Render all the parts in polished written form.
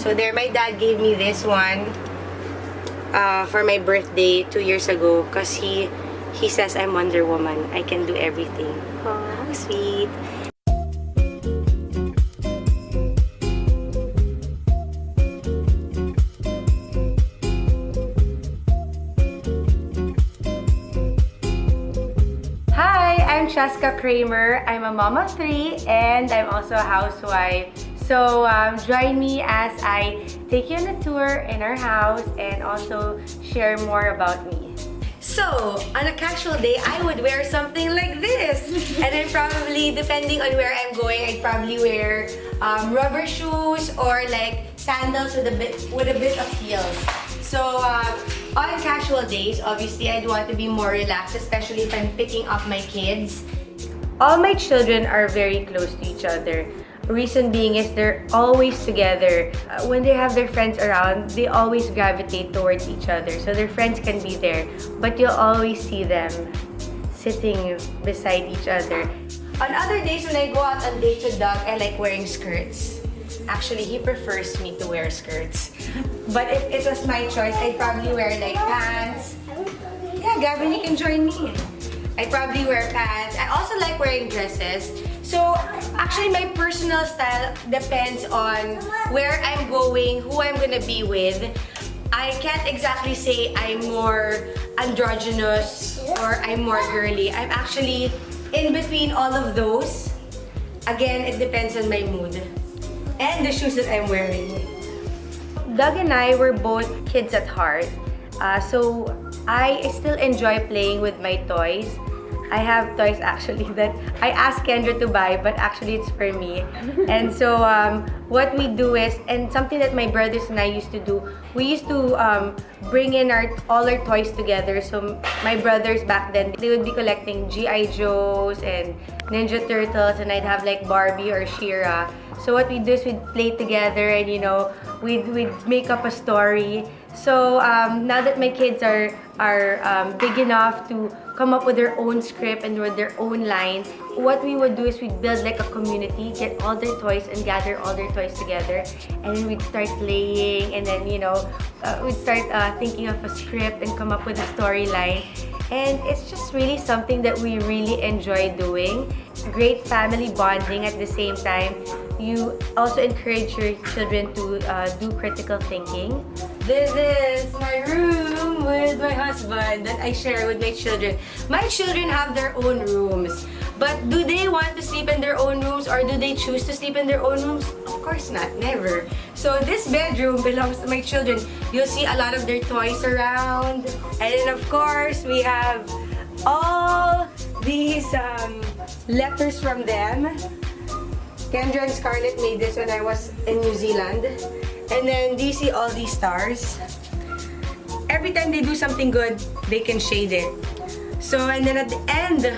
So there, my dad gave me this one for my birthday 2 years ago because he says I'm Wonder Woman. I can do everything. Oh, sweet. Hi, I'm Cheska Kramer. I'm a mom of 3 and I'm also a housewife. So join me as I take you on a tour in our house and also share more about me. So, on a casual day, I would wear something like this. And then probably, depending on where I'm going, I'd probably wear rubber shoes or like sandals with a bit of heels. So, on casual days, obviously, I'd want to be more relaxed, especially if I'm picking up my kids. All my children are very close to each other. Reason being is they're always together. When they have their friends around, they always gravitate towards each other. So their friends can be there, but you'll always see them sitting beside each other. On other days when I go out on dates with Doug, I like wearing skirts. Actually, he prefers me to wear skirts. But if it was my choice, I'd probably wear like pants. Yeah, Gavin, you can join me. I'd probably wear pants. I also like wearing dresses. So, actually, my personal style depends on where I'm going, who I'm gonna be with. I can't exactly say I'm more androgynous or I'm more girly. I'm actually in between all of those. Again, it depends on my mood and the shoes that I'm wearing. Doug and I were both kids at heart. So, I still enjoy playing with my toys. I have toys actually that I asked Kendra to buy, but actually it's for me. And so what we do is, and something that my brothers and I used to do, we used to bring in all our toys together. So my brothers back then, they would be collecting G.I. Joes and Ninja Turtles, and I'd have like Barbie or She-Ra. So what we do is we'd play together and we'd make up a story. So now that my kids are big enough to come up with their own script and with their own lines, what we would do is we'd build like a community, get all their toys and gather all their toys together, and then we'd start playing, and then we'd start thinking of a script and come up with a storyline. And it's just really something that we really enjoy doing. Great family bonding at the same time. You also encourage your children to do critical thinking. This is my room with my husband that I share with my children. My children have their own rooms. But do they want to sleep in their own rooms or do they choose to sleep in their own rooms? Of course not, never. So this bedroom belongs to my children. You'll see a lot of their toys around. And then of course, we have all these letters from them. Kendra and Scarlett made this when I was in New Zealand. And then, do you see all these stars? Every time they do something good, they can shade it. So, and then at the end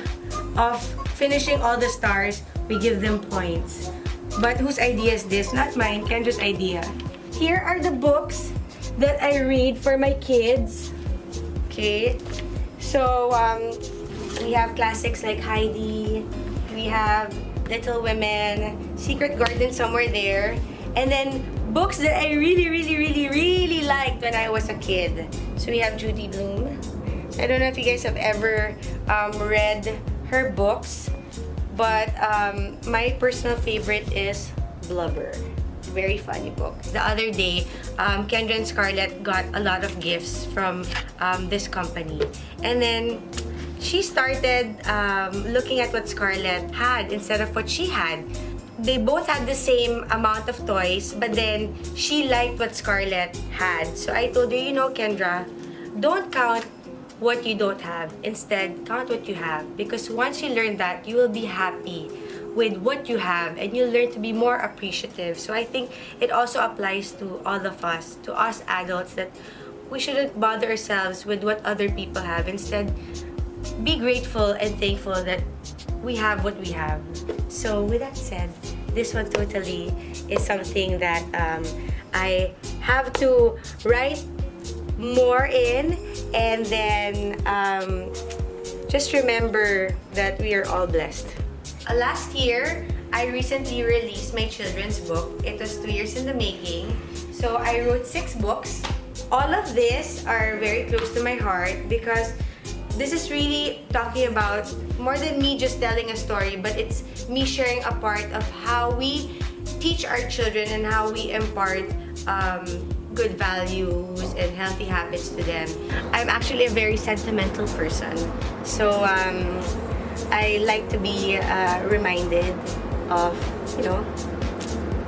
of finishing all the stars, we give them points. But whose idea is this? Not mine, Kendra's idea. Here are the books that I read for my kids. Okay. So, we have classics like Heidi. We have Little Women, Secret Garden somewhere there. And then books that I really liked when I was a kid. So we have Judy Blume. I don't know if you guys have ever read her books, but my personal favorite is Blubber. Very funny book. The other day, Kendra and Scarlett got a lot of gifts from this company. And then she started looking at what Scarlett had instead of what she had. They both had the same amount of toys, but then she liked what Scarlett had. So I told her, Kendra, don't count what you don't have. Instead, count what you have. Because once you learn that, you will be happy with what you have and you'll learn to be more appreciative. So I think it also applies to all of us, to us adults, that we shouldn't bother ourselves with what other people have. Instead, be grateful and thankful that we have what we have. So with that said, this one totally is something that I have to write more in, and then just remember that we are all blessed. Last year, I recently released my children's book. It was 2 years in the making. So So I wrote 6 books. All of these are very close to my heart because this is really talking about more than me just telling a story, but it's me sharing a part of how we teach our children and how we impart good values and healthy habits to them. I'm actually a very sentimental person, so I like to be reminded of,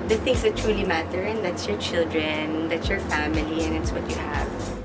the things that truly matter, and that's your children, that's your family, and it's what you have.